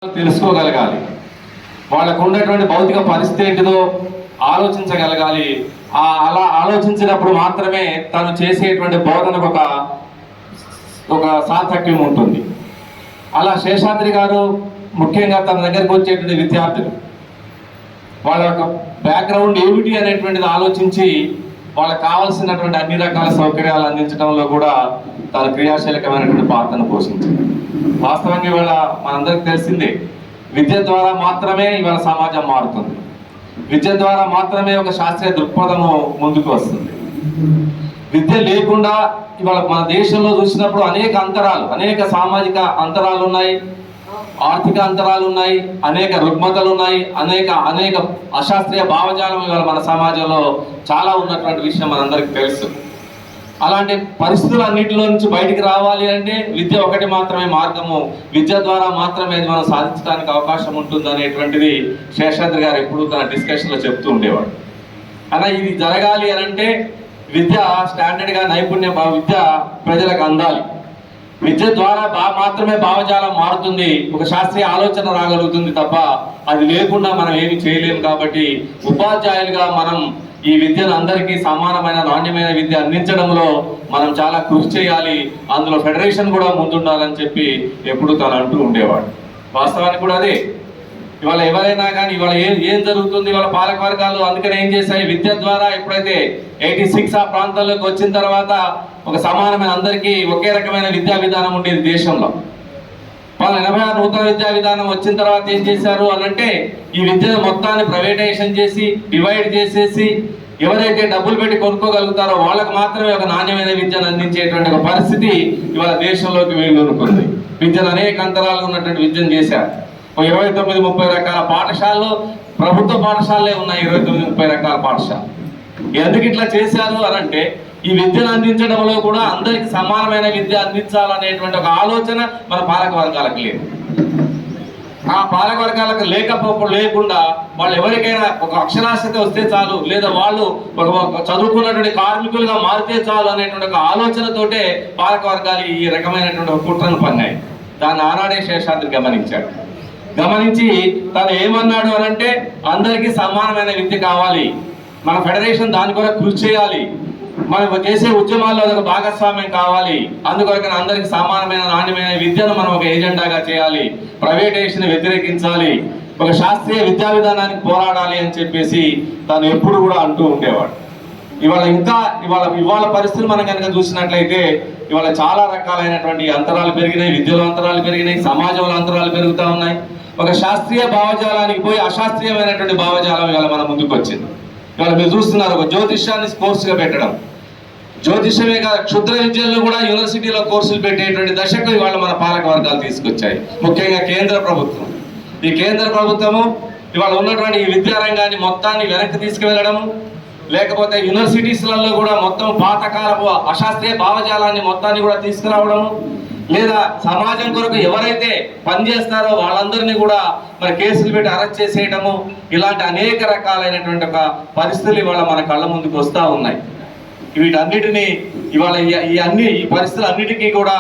తెలుసుకోగలగాలి, వాళ్ళకు ఉన్నటువంటి భౌతిక పరిస్థితి ఏంటిదో ఆలోచించగలగాలి. అలా ఆలోచించినప్పుడు మాత్రమే తను చేసేటువంటి బోధనకు ఒక సార్థక్యం ఉంటుంది. అలా శేషాద్రి గారు ముఖ్యంగా తన దగ్గరికి వచ్చేటువంటి విద్యార్థులు వాళ్ళ యొక్క బ్యాక్గ్రౌండ్ ఏమిటి అనేటువంటిది ఆలోచించి వాళ్ళకి కావాల్సినటువంటి అన్ని రకాల సౌకర్యాలు అందించడంలో కూడా తన క్రియాశీలకమైనటువంటి పాత్రను పోషించింది. వాస్తవంగా ఇవాళ మనందరికి తెలిసిందే, విద్య ద్వారా మాత్రమే ఇవాళ సమాజం మారుతుంది. విద్య ద్వారా మాత్రమే ఒక శాస్త్రీయ దృక్పథము ముందుకు వస్తుంది. విద్య లేకుండా ఇవాళ మన దేశంలో చూసినప్పుడు అనేక సామాజిక అంతరాలు ఉన్నాయి, ఆర్థిక అంతరాలు ఉన్నాయి, అనేక రుగ్మతలు ఉన్నాయి, అనేక అశాస్త్రీయ భావజాలం ఇవాళ మన సమాజంలో చాలా ఉన్నటువంటి విషయం మనందరికీ తెలుసు. అలాంటి పరిస్థితులన్నింటిలో నుంచి బయటికి రావాలి అంటే విద్య ఒకటి మాత్రమే మార్గము, విద్య ద్వారా మాత్రమే మనం సాధించడానికి అవకాశం ఉంటుంది అనేటువంటిది శేషాద్రి గారు ఎప్పుడు తన డిస్కషన్లో చెప్తూ ఉండేవాడు. అలా ఇది జరగాలి అనంటే విద్య స్టాండర్డ్గా విద్య ప్రజలకు అందాలి. విద్య ద్వారా మాత్రమే భావజాలం మారుతుంది, ఒక శాస్త్రీయ ఆలోచన రాగలుగుతుంది తప్ప అది లేకుండా మనం ఏమి చేయలేము. కాబట్టి ఉపాధ్యాయులుగా మనం ఈ విద్యను అందరికీ సమానమైన నాణ్యమైన విద్య అందించడంలో మనం చాలా కృషి చేయాలి. అందులో ఫెడరేషన్ కూడా ముందుండాలని చెప్పి ఎప్పుడు తను అంటూ ఉండేవాడు. వాస్తవానికి కూడా అదే. ఇవాళ ఎవరైనా కానీ ఇవాళ ఏం జరుగుతుంది, ఇవాళ పాలక వర్గాలు అందుకని ఏం చేశాయి, విద్య ద్వారా ఎప్పుడైతే 86 ఆ ప్రాంతాల్లోకి వచ్చిన తర్వాత ఒక సమానమైన అందరికీ ఒకే రకమైన విద్యా విధానం ఉండేది దేశంలో. 86 నూతన విద్యా విధానం వచ్చిన తర్వాత ఏం చేశారు అనంటే ఈ విద్యను మొత్తాన్ని ప్రైవేటైజేషన్ చేసి డివైడ్ చేసేసి ఎవరైతే డబ్బులు పెట్టి కొనుక్కోగలుగుతారో వాళ్ళకు మాత్రమే ఒక నాణ్యమైన విద్యను అందించేటువంటి ఒక పరిస్థితి ఇవాళ దేశంలోకి వెళ్ళునుకుంది. విద్యను అనేక అంతరాలు ఉన్నటువంటి విద్యను చేశారు. 29-30 రకాల పాఠశాలలు ప్రభుత్వ పాఠశాలలే ఉన్నాయి. 29-30 రకాల పాఠశాలలు ఎందుకు ఇట్లా చేశారు అనంటే ఈ విద్యను అందించడంలో కూడా అందరికి సమానమైన విద్య అందించాలనేటువంటి ఒక ఆలోచన మన పాలక వర్గాలకు లేదు. ఆ పాలక వర్గాలకు లేకుండా వాళ్ళు ఎవరికైనా ఒక అక్షరాస్యత వస్తే చాలు, లేదా వాళ్ళు ఒక చదువుకున్నటువంటి కార్మికులుగా మారితే చాలు అనేటువంటి ఒక ఆలోచనతోటే పాలక వర్గాలు ఈ రకమైనటువంటి ఒక కుట్రను పన్నాయి. దాన్ని ఆనాడే శేషాద్రి గమనించి తను ఏమన్నాడు అనంటే అందరికీ సమానమైన విద్య కావాలి, మన ఫెడరేషన్ దాని కొరకు కృషి చేయాలి, మనం చేసే ఉద్యమాల్లో ఒక భాగస్వామ్యం కావాలి, అందుకొరకు అందరికి సమానమైన నాణ్యమైన విద్యను మనం ఒక ఎజెండాగా చేయాలి, ప్రైవేటైజేషన్ వ్యతిరేకించాలి, ఒక శాస్త్రీయ విద్యా విధానానికి పోరాడాలి అని చెప్పేసి తను ఎప్పుడు కూడా అంటూ ఉండేవాడు. ఇవాళ పరిస్థితులు మనం కనుక చూసినట్లయితే ఇవాళ చాలా రకాలైనటువంటి అంతరాలు పెరిగినాయి, విద్యలో అంతరాలు పెరిగినాయి, సమాజంలో అంతరాలు పెరుగుతూ ఉన్నాయి. ఒక శాస్త్రీయ భావజాలానికి పోయి అశాస్త్రీయమైనటువంటి భావజాలం ఇవాళ మన ముందుకు వచ్చింది. ఇవాళ మీరు చూస్తున్నారు ఒక జ్యోతిష్యాన్ని కోర్సుగా పెట్టడం, జ్యోతిష్యమే కాదు క్షుద్ర విద్యల్లో కూడా యూనివర్సిటీలో కోర్సులు పెట్టేటువంటి దశకు ఇవాళ మన పాలక వర్గాలు తీసుకొచ్చాయి. ముఖ్యంగా కేంద్ర ప్రభుత్వం. ఈ కేంద్ర ప్రభుత్వము ఇవాళ ఉన్నటువంటి ఈ విద్యారంగాన్ని మొత్తాన్ని వెనక్కి తీసుకువెళ్ళడము, లేకపోతే యూనివర్సిటీస్లలో కూడా మొత్తం పాతకాలపు అశాస్త్రీయ భావజాలాన్ని మొత్తాన్ని కూడా తీసుకురావడము, లేదా సమాజం కొరకు ఎవరైతే పనిచేస్తారో వాళ్ళందరినీ కూడా మరి కేసులు పెట్టి అరెస్ట్ చేసేయడము, ఇలాంటి అనేక రకాలైనటువంటి ఒక పరిస్థితులు ఇవాళ మన కళ్ళ ముందుకు వస్తూ ఉన్నాయి. వీటన్నిటినీ ఇవాళ ఈ పరిస్థితులు అన్నిటికీ కూడా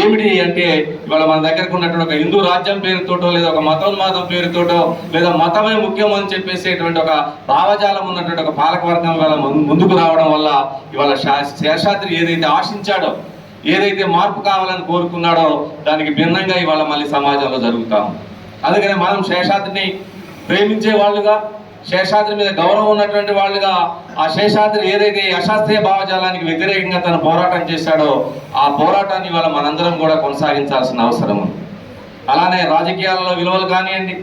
ఏమిటి అంటే ఇవాళ మన దగ్గరకు ఉన్నటువంటి ఒక హిందూ రాజ్యం పేరుతోటో, లేదా ఒక మతోన్మాదం పేరుతోటో, లేదా మతమే ముఖ్యం అని చెప్పేసేటువంటి ఒక భావజాలం ఉన్నటువంటి ఒక పాలకవర్గం ఇవాళ ముందుకు రావడం వల్ల ఇవాళ శేషాద్రి ఏదైతే ఆశించాడో, ఏదైతే మార్పు కావాలని కోరుకున్నాడో దానికి భిన్నంగా ఇవాళ మళ్ళీ సమాజంలో జరుగుతాము. అందుకని మనం శేషాద్రిని ప్రేమించే వాళ్ళుగా, శేషాద్రి మీద గౌరవం ఉన్నటువంటి వాళ్ళుగా, ఆ శేషాద్రి ఏదైతే అశాస్త్రీయ భావజాలానికి వ్యతిరేకంగా తను పోరాటం చేశాడో ఆ పోరాటాన్ని ఇవాళ మనందరం కూడా కొనసాగించాల్సిన అవసరం ఉంది. అలానే రాజకీయాలలో విలువలు కానివ్వండి,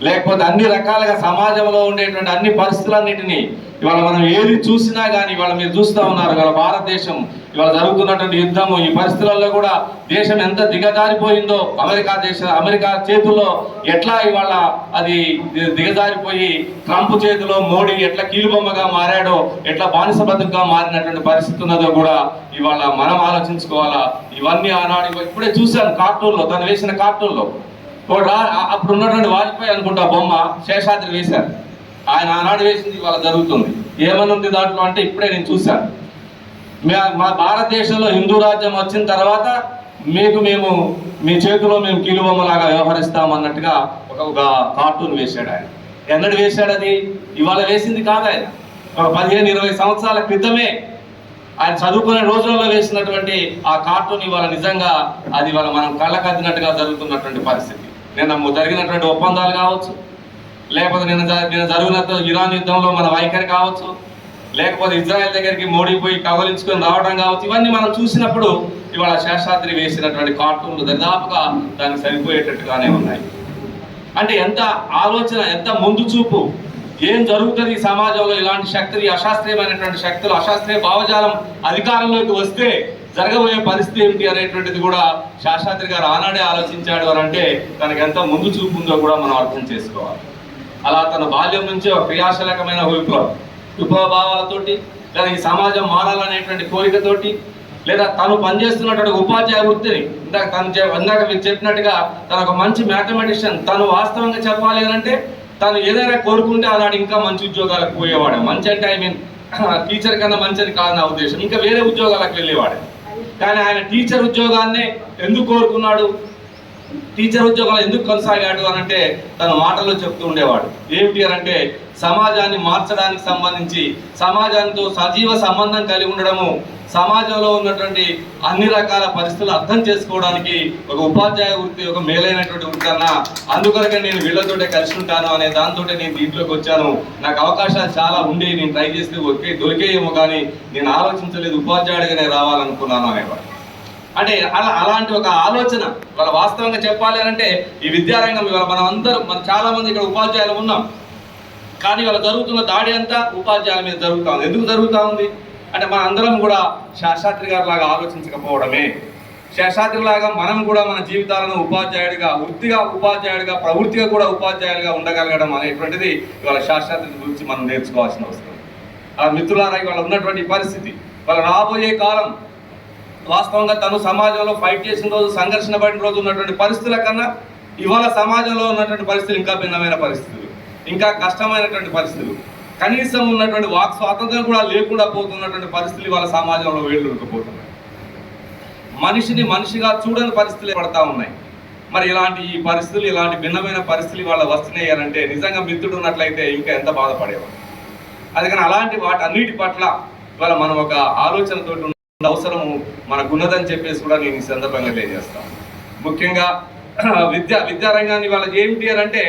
లేకపోతే అన్ని రకాలుగా సమాజంలో ఉండేటువంటి అన్ని పరిస్థితులన్నింటినీ ఇవాళ మనం ఏది చూసినా కానీ ఇవాళ మీరు చూస్తూ ఉన్నారు. ఇవాళ భారతదేశం ఇవాళ జరుగుతున్నటువంటి యుద్ధము, ఈ పరిస్థితులలో కూడా దేశం ఎంత దిగజారిపోయిందో, అమెరికా చేతుల్లో ఎట్లా ఇవాళ అది దిగజారిపోయి ట్రంప్ చేతిలో మోడీ ఎట్లా కీలుబొమ్మగా మారాడో, ఎట్లా బానిస బతుకుగా మారినటువంటి పరిస్థితి ఉన్నదో కూడా ఇవాళ మనం ఆలోచించుకోవాలా. ఇవన్నీ ఆనాడు ఇప్పుడే చూశాను కార్టూన్లో, తను వేసిన కార్టూన్లో అప్పుడు ఉన్నటువంటి వాజ్పేయి అనుకుంటా బొమ్మ శేషాద్రి వేశారు. ఆయన ఆనాడు వేసింది ఇవాళ జరుగుతుంది. ఏమనుంది దాంట్లో అంటే ఇప్పుడే నేను చూశాను. మా భారతదేశంలో హిందూ రాజ్యం వచ్చిన తర్వాత మేము మీ చేతిలో మేము కీలుబొమ్మలాగా వ్యవహరిస్తాం అన్నట్టుగా ఒక కార్టూన్ వేశాడు ఆయన. ఎన్నడు వేశాడు అది? ఇవాళ వేసింది కాదు ఆయన. ఒక 15-20 సంవత్సరాల క్రితమే ఆయన చదువుకునే రోజుల్లో వేసినటువంటి ఆ కార్టూన్ ఇవాళ నిజంగా అది ఇవాళ మనం కళ్ళకద్దినట్టుగా జరుగుతున్నటువంటి పరిస్థితి. నిన్న జరిగినటువంటి ఒప్పందాలు కావచ్చు, లేకపోతే నిన్న జరిగిన ఇరాన్ యుద్ధంలో మన వైఖరి కావచ్చు, లేకపోతే ఇజ్రాయెల్ దగ్గరికి మోడీ పోయి కవలించుకొని రావడం కావచ్చు, ఇవన్నీ మనం చూసినప్పుడు ఇవాళ శేషాద్రి వేసినటువంటి కార్టూన్లు దాదాపుగా దానికి సరిపోయేటట్టుగానే ఉన్నాయి. అంటే ఎంత ఆలోచన, ఎంత ముందు చూపు, ఏం జరుగుతుంది ఈ సమాజంలో ఇలాంటి శక్తులు, అశాస్త్రీయమైనటువంటి శక్తులు, అశాస్త్రీయ భావజాలం అధికారంలోకి వస్తే జరగబోయే పరిస్థితి ఏమిటి అనేటువంటిది కూడా శేషాద్రి గారు ఆనాడే ఆలోచించాడు అని అంటే తనకి ఎంత ముందు చూపు ఉందో కూడా మనం అర్థం చేసుకోవాలి. అలా తన బాల్యం నుంచే ఒక క్రియాశీలకమైన విప్లవభావాలతోటి, లేదా ఈ సమాజం మారాలనేటువంటి కోరికతోటి, లేదా తను పనిచేస్తున్నటువంటి ఉపాధ్యాయ వృత్తిని ఇందాక మీరు చెప్పినట్టుగా తను ఒక మంచి మ్యాథమెటిషియన్, తను వాస్తవంగా చెప్పాలి అని అంటే తను ఏదైనా కోరుకుంటే ఆనాడు ఇంకా మంచి ఉద్యోగాలకు పోయేవాడు. మంచి అంటే ఐ మీన్ టీచర్ కన్నా మంచి అని కాదు నా ఉద్దేశం, ఇంకా వేరే ఉద్యోగాలకు వెళ్ళేవాడు. కానీ ఆయన టీచర్ ఉద్యోగాన్ని ఎందుకు కోరుకున్నాడు, టీచర్ ఉద్యోగాలు ఎందుకు కొనసాగాడు అని అంటే తన మాటల్లో చెప్తూ ఉండేవాడు. ఏమిటి అని అంటే సమాజాన్ని మార్చడానికి సంబంధించి, సమాజంతో సజీవ సంబంధం కలిగి ఉండడము, సమాజంలో ఉన్నటువంటి అన్ని రకాల పరిస్థితులు అర్థం చేసుకోవడానికి ఒక ఉపాధ్యాయ వృత్తి ఒక మేలైనటువంటి వృత్తి అన్న, అందుకొరకే నేను వీళ్ళతోటే కలిసి ఉంటాను అనే దాంతో నేను దీంట్లోకి వచ్చాను. నాకు అవకాశాలు చాలా ఉండి నేను ట్రై చేస్తే దొరికేయేమో కానీ నేను ఆలోచించలేదు, ఉపాధ్యాయుడిగా నేను రావాలనుకున్నాను అనేవాడు. అంటే అలాంటి ఒక ఆలోచన వాళ్ళ వాస్తవంగా చెప్పాలి అని అంటే ఈ విద్యారంగం ఇవాళ మనం చాలా మంది ఇక్కడ ఉపాధ్యాయులు ఉన్నాం, కానీ వాళ్ళ జరుగుతున్న దాడి అంతా ఉపాధ్యాయుల మీద జరుగుతూ ఉంది. ఎందుకు జరుగుతూ ఉంది అంటే మన అందరం కూడా శేషాద్రి గారి లాగా ఆలోచించకపోవడమే. శేషాద్రి లాగా మనం కూడా మన జీవితాలను ఉపాధ్యాయుడిగా, వృత్తిగా ఉపాధ్యాయుడిగా, ప్రవృత్తిగా కూడా ఉపాధ్యాయుడిగా ఉండగలగడం అనేటువంటిది ఇవాళ శేషాద్రి గురించి మనం నేర్చుకోవాల్సిన అవసరం. ఆ మిత్రులారా ఇవాళ ఉన్నటువంటి పరిస్థితి, వాళ్ళ రాబోయే కాలం వాస్తవంగా తను సమాజంలో ఫైట్ చేసిన రోజు, సంఘర్షణ పడిన రోజు ఉన్నటువంటి పరిస్థితుల కన్నా ఇవాళ సమాజంలో ఉన్నటువంటి పరిస్థితులు ఇంకా భిన్నమైన పరిస్థితులు, ఇంకా కష్టమైనటువంటి పరిస్థితులు, కనీసం ఉన్నటువంటి వాక్ స్వాతంత్రం కూడా లేకుండా పోతున్నటువంటి పరిస్థితులు ఇవాళ సమాజంలో వేళ్ళురుకుపోతున్నాయి. మనిషిని మనిషిగా చూడని పరిస్థితులు పడతా ఉన్నాయి. మరి ఇలాంటి ఈ పరిస్థితులు, ఇలాంటి భిన్నమైన పరిస్థితులు ఇవాళ వస్తున్నాయంటే నిజంగా మిత్రుడు ఉన్నట్లయితే ఇంకా ఎంత బాధపడేవాడు. అందుకని అలాంటి అన్నిటి పట్ల ఇవాళ మనం ఒక ఆలోచనతో అవసరము మనకున్నదని చెప్పేసి కూడా నేను ఈ సందర్భంగా తెలియజేస్తాను. ముఖ్యంగా విద్యారంగాన్ని వాళ్ళకి ఏమిటి అని అంటే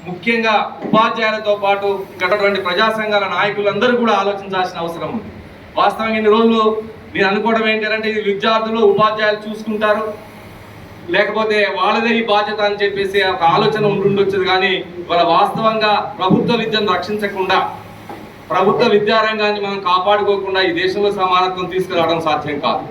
ముఖ్యంగా ఉపాధ్యాయులతో పాటు ఇక్కడ ప్రజా సంఘాల నాయకులందరూ కూడా ఆలోచించాల్సిన అవసరం ఉంది. వాస్తవంగా ఇన్ని రోజులు నేను అనుకోవడం ఏంటంటే ఇది విద్యార్థులు ఉపాధ్యాయులు చూసుకుంటారు, లేకపోతే వాళ్ళదే ఈ బాధ్యత అని చెప్పేసి ఒక ఆలోచన ఉండుండొచ్చు. కానీ వాళ్ళ వాస్తవంగా ప్రభుత్వ విద్యను రక్షించకుండా, ప్రభుత్వ విద్యారంగాన్ని మనం కాపాడుకోకుండా ఈ దేశంలో సమానత్వం తీసుకురావడం సాధ్యం కాదు.